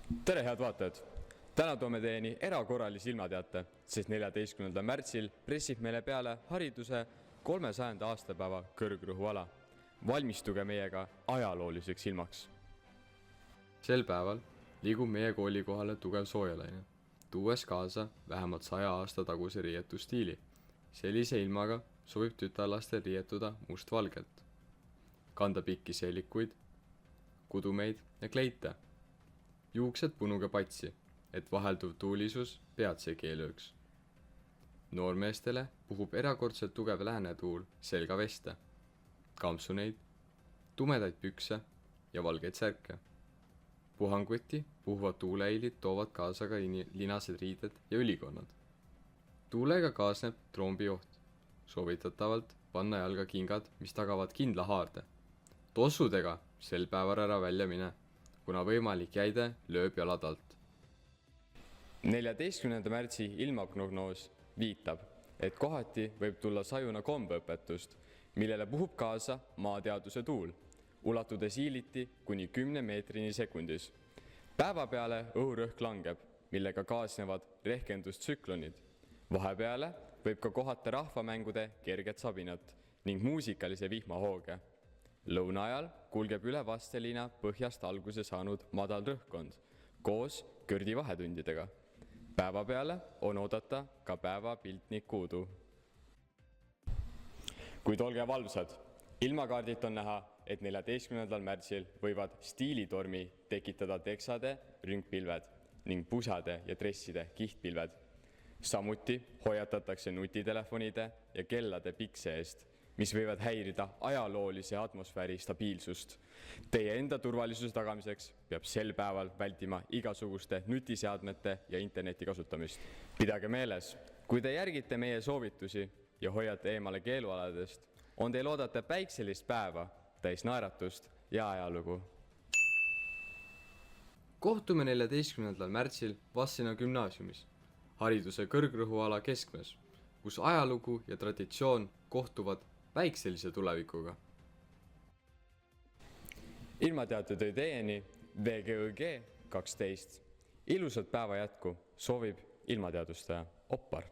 Tere, head vaatajad! Täna toome teieni erakorralise ilmateate, sest 14. märtsil pressib meile peale hariduse 300. aastapäeva kõrgrõhuala. Valmistuge meiega ajalooliseks ilmaks. Sel päeval liigub meie kooli kohale tugev soojalaine, tuues kaasa vähemalt 100 aasta taguse riietusstiili. Sellise ilmaga sobib tütarlastel riietuda mustvalgelt, kanda pikki seelikuid, kudumeid ja kleite, juuksed punuga patsi, et vahelduv tuulisus pead segi ei lööks. Noormeestele puhub erakordselt tugev läänetuul selgaveste, kampsuneid, tumedaid pükse ja valgeid särke. Puhanguti puhuvad tuuleeilid toovad kaasa ka linased riided ja ülikonnad. Tuulega kaasneb trombioht, soovitatavalt panna jalga kingad, mis tagavad kindla haarde. Tossudega sel päeval ära välja mine, kuna võimalik jäide lööb jalad alt. 14. märtsi ilmaprognoos viitab, et kohati võib tulla sajuna kombeõpetust, millele puhub kaasa maateaduse tuul, ulatudes hiiliti kuni 10 meetrini sekundis. Päeva peale õhurõhk langeb, millega kaasnevad rehkendustsüklonid. Vahepeale võib ka kohata rahvamängude kerget sabinat ning muusikalise vihmahooge. Lõuna ajal kulgeb üle Vastseliina põhjast alguse saanud madal rõhkkond koos kõrdi vahetundidega. Päeva peale on oodata ka päevapiltnik udu. Kuid olge valvsad, ilmakaardilt on näha, et 14. märtsil võivad stiilitormi tekitada teksade rüngpilved ning pusade ja dresside kihtpilved. Samuti hoiatatakse nutitelefonide ja kellade pikse eest, mis võivad häirida ajaloolise atmosfääri stabiilsust. Teie enda turvalisuse tagamiseks peab sel päeval vältima igasuguste nutiseadmete ja interneti kasutamist. Pidage meeles, kui te järgite meie soovitusi ja hoiate eemale keelualadest, on teil oodata päikselist päeva, täis naeratust ja ajalugu. Kohtume 14. märtsil Vassina gümnaasiumis, hariduse kõrgrõhuala keskmes, kus ajalugu ja traditsioon kohtuvad päikselise tulevikuga. Ilmateate tõi teieni VGÜG 12. Ilusat päeva jätku soovib ilmateadustaja Oppar.